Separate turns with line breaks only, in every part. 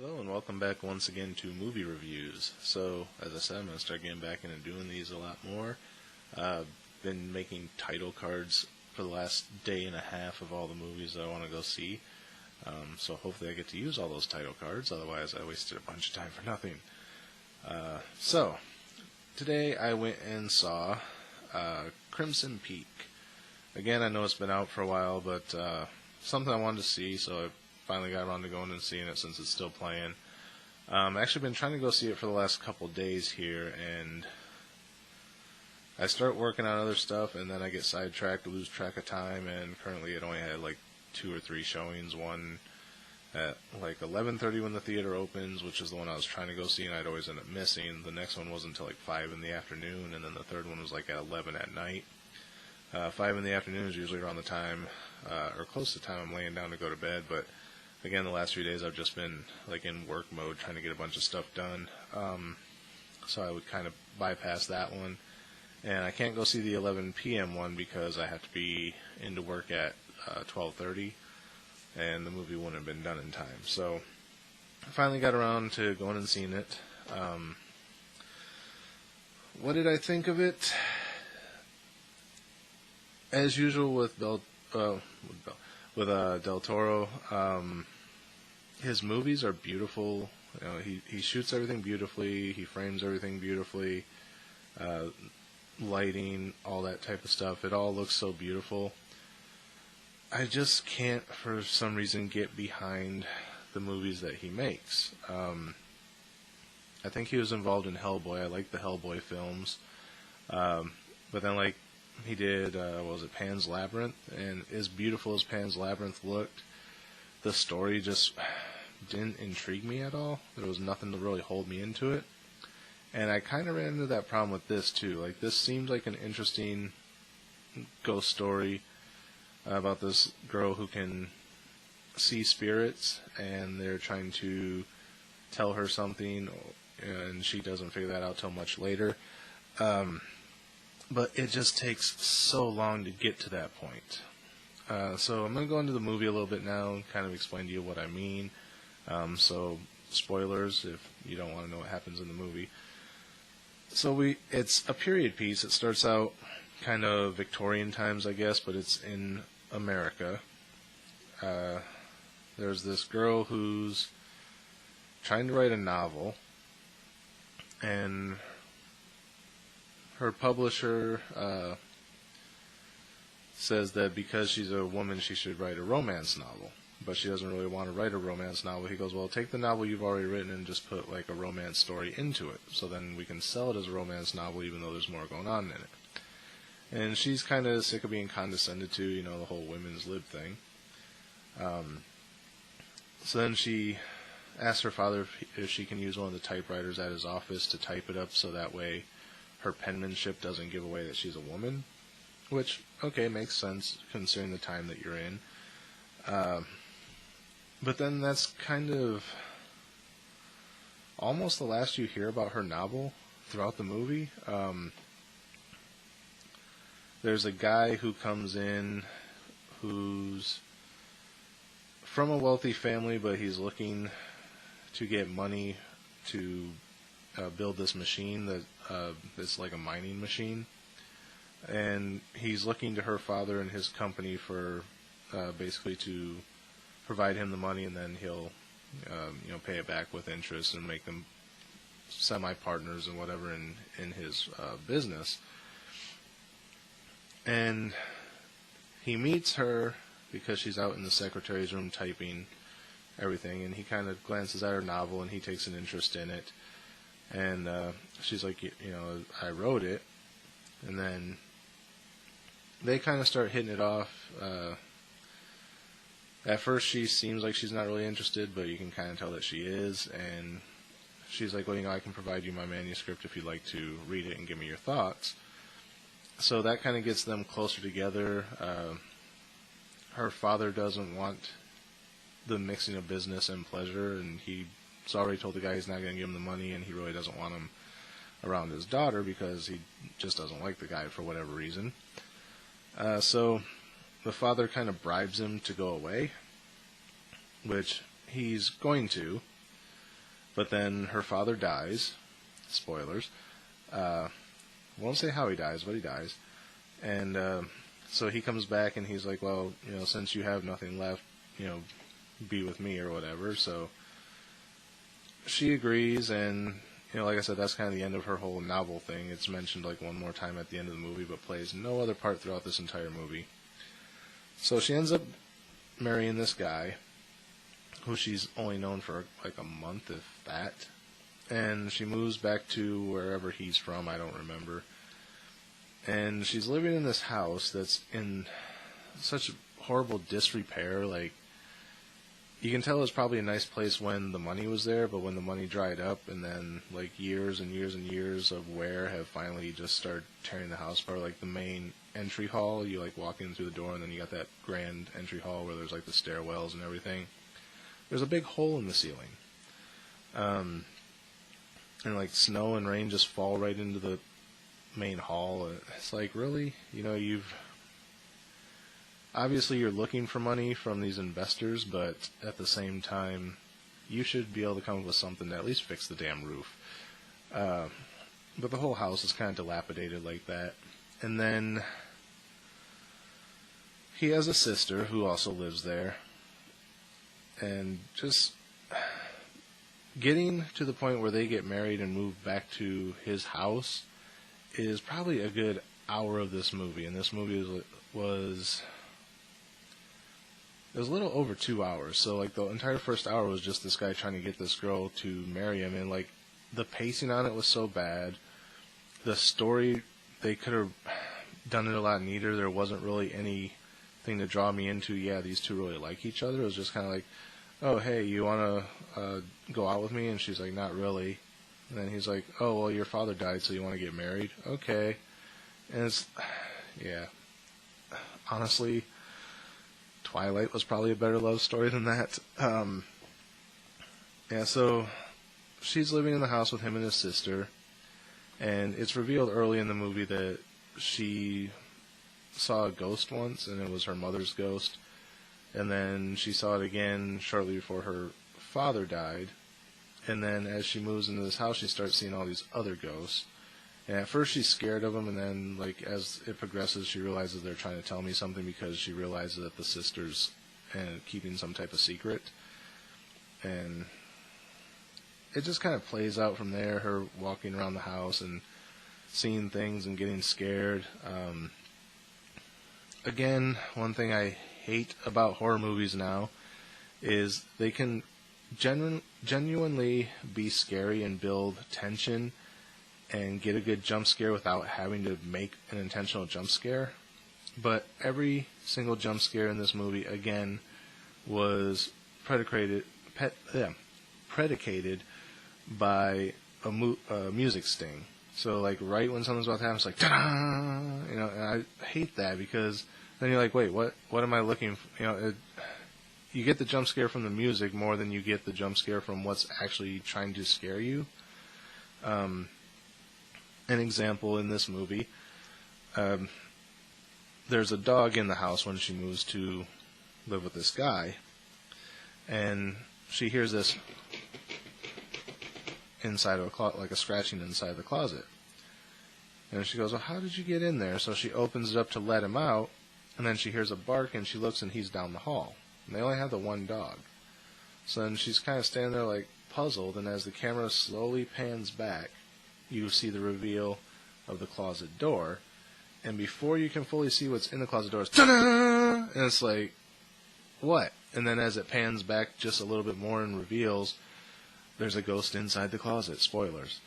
Hello and welcome back once again to movie reviews. So, as I said, I'm going to start getting back into doing these a lot more. Been making title cards for the last day and a half of all the movies that I want to go see. So hopefully I get to use all those title cards, otherwise I wasted a bunch of time for nothing. So, today I went and saw Crimson Peak. Again, I know it's been out for a while, but something I wanted to see, so I finally got around to going and seeing it since it's still playing. I've actually been trying to go see it for the last couple days here, and I start working on other stuff, and then I get sidetracked, lose track of time, and currently it only had like 2 or 3 showings. One at like 11:30 when the theater opens, which is the one I was trying to go see, and I'd always end up missing. The next one wasn't until like 5 in the afternoon, and then the third one was like at 11 at night. 5 in the afternoon is usually around the time, or close to the time I'm laying down to go to bed, but again, the last few days I've just been like in work mode trying to get a bunch of stuff done. So I would kind of bypass that one. And I can't go see the 11 p.m. one because I have to be into work at 12:30, and the movie wouldn't have been done in time. So I finally got around to going and seeing it. What did I think of it? As usual with Del Toro, his movies are beautiful. You know, he shoots everything beautifully. He frames everything beautifully. Lighting, all that type of stuff. It all looks so beautiful. I just can't, for some reason, get behind the movies that he makes. I think he was involved in Hellboy. I like the Hellboy films. But then, like, he did, what was it, Pan's Labyrinth, and as beautiful as Pan's Labyrinth looked, the story just didn't intrigue me at all. There was nothing to really hold me into it, and I kind of ran into that problem with this too. Like, this seemed like an interesting ghost story about this girl who can see spirits, and they're trying to tell her something, and she doesn't figure that out till much later. But it just takes so long to get to that point. So I'm going to go into the movie a little bit now and kind of explain to you what I mean. So spoilers if you don't want to know what happens in the movie. So it's a period piece. It starts out kind of Victorian times, I guess, but it's in America. There's this girl who's trying to write a novel, and her publisher says that because she's a woman, she should write a romance novel. But she doesn't really want to write a romance novel. He goes, well, take the novel you've already written and just put like a romance story into it. So then we can sell it as a romance novel even though there's more going on in it. And she's kind of sick of being condescended to, you know, the whole women's lib thing. So then she asks her father if she can use one of the typewriters at his office to type it up so that way her penmanship doesn't give away that she's a woman, which, okay, makes sense considering the time that you're in. But then that's kind of almost the last you hear about her novel throughout the movie. There's a guy who comes in who's from a wealthy family, but he's looking to get money to build this machine that it's like a mining machine, and he's looking to her father and his company for basically to provide him the money, and then he'll pay it back with interest and make them semi-partners and whatever in his business. And he meets her because she's out in the secretary's room typing everything, and he kind of glances at her novel and he takes an interest in it. And she's like, I wrote it. And then they kind of start hitting it off. At first she seems like she's not really interested, but you can kind of tell that she is. And she's like, well, I can provide you my manuscript if you'd like to read it and give me your thoughts. So that kind of gets them closer together. Her father doesn't want the mixing of business and pleasure, and he's already told the guy he's not going to give him the money, and he really doesn't want him around his daughter because he just doesn't like the guy for whatever reason. So the father kind of bribes him to go away, which he's going to, But then her father dies. Spoilers. Won't say how he dies, but he dies. And so he comes back and he's like, well, since you have nothing left, be with me or whatever. So she agrees, and like I said, that's kind of the end of her whole novel thing. It's mentioned like one more time at the end of the movie, but plays no other part throughout this entire movie. So she ends up marrying this guy, who she's only known for like a month, if that. And she moves back to wherever he's from, I don't remember. And she's living in this house that's in such horrible disrepair. Like, you can tell it was probably a nice place when the money was there, but when the money dried up, and then like years and years and years of wear have finally just started tearing the house apart. Like the main entry hall, you like walk in through the door, and then you got that grand entry hall where there's like the stairwells and everything. There's a big hole in the ceiling. And like snow and rain just fall right into the main hall. It's like, really? Obviously you're looking for money from these investors, but at the same time, you should be able to come up with something to at least fix the damn roof. But the whole house is kind of dilapidated like that. And then he has a sister who also lives there. And just getting to the point where they get married and move back to his house is probably a good hour of this movie. And this movie was a little over 2 hours. So like the entire first hour was just this guy trying to get this girl to marry him. And like the pacing on it was so bad. The story, they could have done it a lot neater. There wasn't really anything to draw me into, yeah, these two really like each other. It was just kind of like, oh, hey, you want to go out with me? And she's like, not really. And then he's like, oh, well, your father died, so you want to get married? Okay. And it's, yeah. Honestly, Twilight was probably a better love story than that. Yeah, so she's living in the house with him and his sister. And it's revealed early in the movie that she saw a ghost once, and it was her mother's ghost. And then she saw it again shortly before her father died. And then as she moves into this house, she starts seeing all these other ghosts. And at first she's scared of them, and then like as it progresses, she realizes they're trying to tell me something, because she realizes that the sister's keeping some type of secret. And it just kind of plays out from there, her walking around the house and seeing things and getting scared. Again, one thing I hate about horror movies now is they can genuinely be scary and build tension and get a good jump scare without having to make an intentional jump scare. But every single jump scare in this movie, again, was predicated by a music sting. So, like, right when something's about to happen, it's like, ta-da! And I hate that, because then you're like, wait, what am I looking for? You get the jump scare from the music more than you get the jump scare from what's actually trying to scare you. An example in this movie, there's a dog in the house when she moves to live with this guy, and she hears this inside of a closet, like a scratching inside the closet. And she goes, well, how did you get in there? So she opens it up to let him out, and then she hears a bark, and she looks, and he's down the hall. And they only have the one dog. So then she's kind of standing there like puzzled, and as the camera slowly pans back, you see the reveal of the closet door. And before you can fully see what's in the closet door, it's ta-da! And it's like, what? And then as it pans back just a little bit more and reveals there's a ghost inside the closet. Spoilers.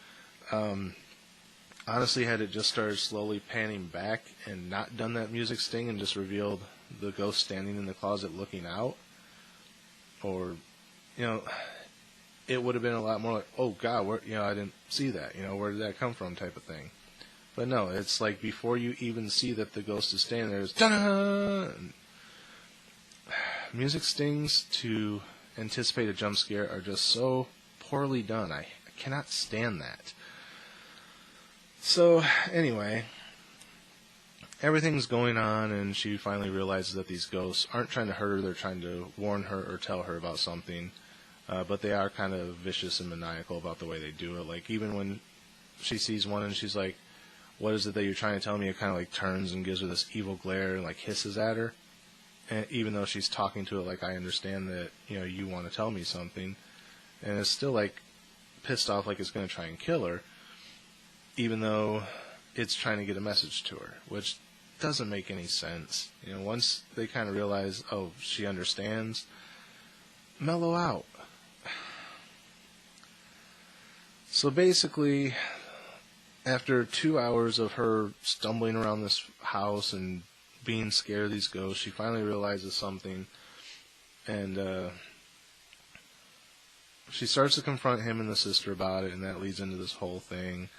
Honestly, had it just started slowly panning back and not done that music sting and just revealed the ghost standing in the closet looking out, or, it would have been a lot more like, oh God, where, I didn't see that, where did that come from type of thing. But no, it's like before you even see that the ghost is standing there, it's ta-da! Music stings to anticipate a jump scare are just so poorly done. I cannot stand that. So, anyway, everything's going on, and she finally realizes that these ghosts aren't trying to hurt her, they're trying to warn her or tell her about something. but they are kind of vicious and maniacal about the way they do it. Like, even when she sees one and she's like, what is it that you're trying to tell me? It kind of like turns and gives her this evil glare and like hisses at her. And even though she's talking to it like, I understand that, you want to tell me something. And it's still like pissed off like it's going to try and kill her, even though it's trying to get a message to her, which doesn't make any sense. Once they kind of realize, oh, she understands, mellow out. So basically, after 2 hours of her stumbling around this house and being scared of these ghosts, she finally realizes something, and she starts to confront him and the sister about it, and that leads into this whole thing.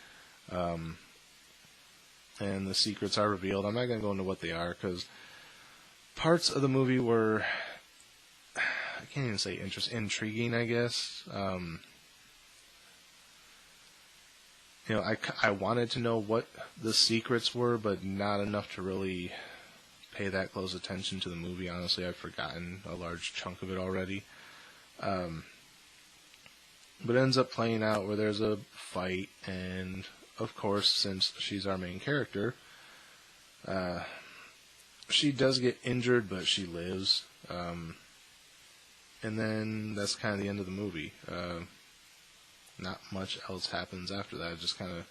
And the secrets are revealed. I'm not going to go into what they are, because parts of the movie were, I can't even say intriguing, I guess. I wanted to know what the secrets were, but not enough to really pay that close attention to the movie. Honestly, I've forgotten a large chunk of it already. But it ends up playing out where there's a fight, and of course, since she's our main character, she does get injured, but she lives. And then that's kind of the end of the movie. Not much else happens after that. It just kind of...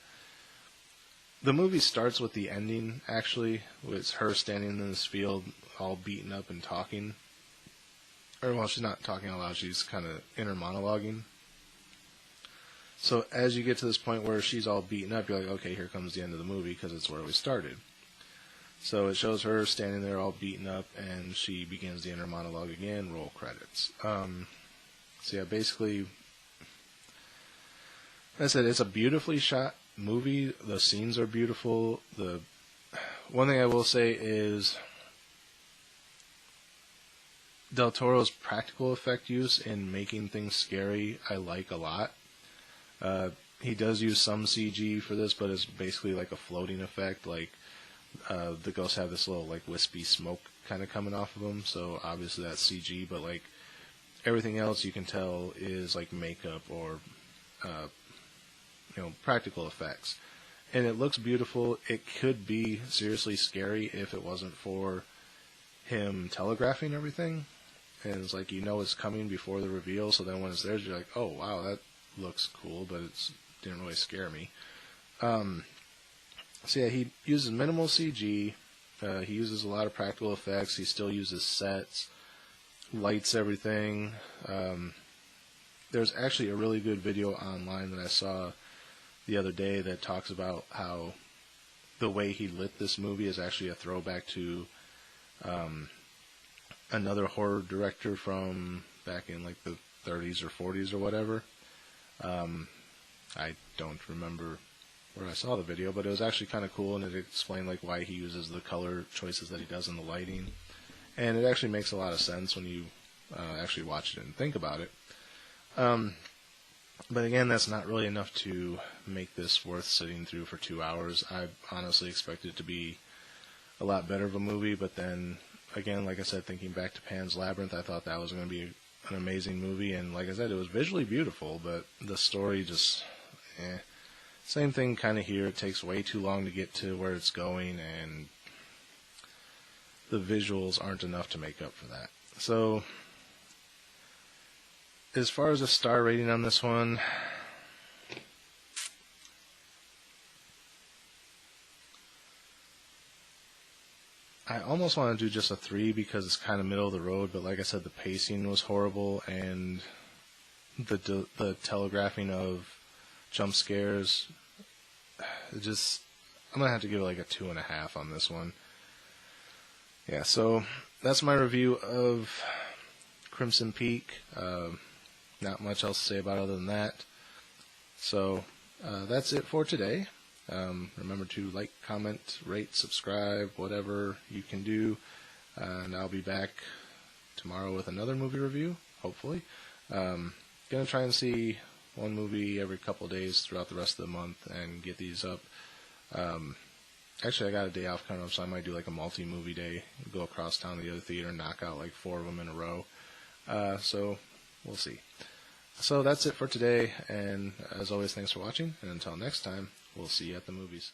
The movie starts with the ending, actually. It's her standing in this field, all beaten up and talking. Or, well, she's not talking out loud. She's kind of inner monologuing. So as you get to this point where she's all beaten up, you're like, okay, here comes the end of the movie, because it's where we started. So it shows her standing there all beaten up, and she begins the inner monologue again, roll credits. So yeah, basically, like I said, it's a beautifully shot movie. The scenes are beautiful. The one thing I will say is Del Toro's practical effect use in making things scary, I like a lot. He does use some CG for this, but it's basically like a floating effect. Like, the ghosts have this little, like, wispy smoke kind of coming off of them, so obviously that's CG, but, like, everything else you can tell is, like, makeup or, practical effects. And it looks beautiful. It could be seriously scary if it wasn't for him telegraphing everything. And it's like, it's coming before the reveal, so then when it's there, you're like, oh, wow, that looks cool, but it didn't really scare me. So yeah, he uses minimal CG. He uses a lot of practical effects. He still uses sets, lights everything. There's actually a really good video online that I saw the other day that talks about how the way he lit this movie is actually a throwback to another horror director from back in like the 30s or 40s or whatever. I don't remember where I saw the video, but it was actually kind of cool, and it explained like why he uses the color choices that he does in the lighting, and it actually makes a lot of sense when you actually watch it and think about it. But again, that's not really enough to make this worth sitting through for 2 hours. I honestly expected it to be a lot better of a movie, but then again, like I said, thinking back to Pan's Labyrinth, I thought that was going to be an amazing movie, and like I said, it was visually beautiful, but the story just, Same thing kind of here. It takes way too long to get to where it's going, and the visuals aren't enough to make up for that. So, as far as a star rating on this one, I almost want to do just a 3 because it's kind of middle of the road, but like I said, the pacing was horrible, and the telegraphing of jump scares, I'm going to have to give it like a 2.5 on this one. Yeah, so that's my review of Crimson Peak. Not much else to say about it other than that. So that's it for today. Remember to like, comment, rate, subscribe, whatever you can do. And I'll be back tomorrow with another movie review, hopefully. Gonna try and see one movie every couple days throughout the rest of the month and get these up. Actually, I got a day off coming up, so I might do like a multi-movie day, go across town to the other theater and knock out like 4 of them in a row. So we'll see. So that's it for today, and as always, thanks for watching, and until next time, we'll see you at the movies.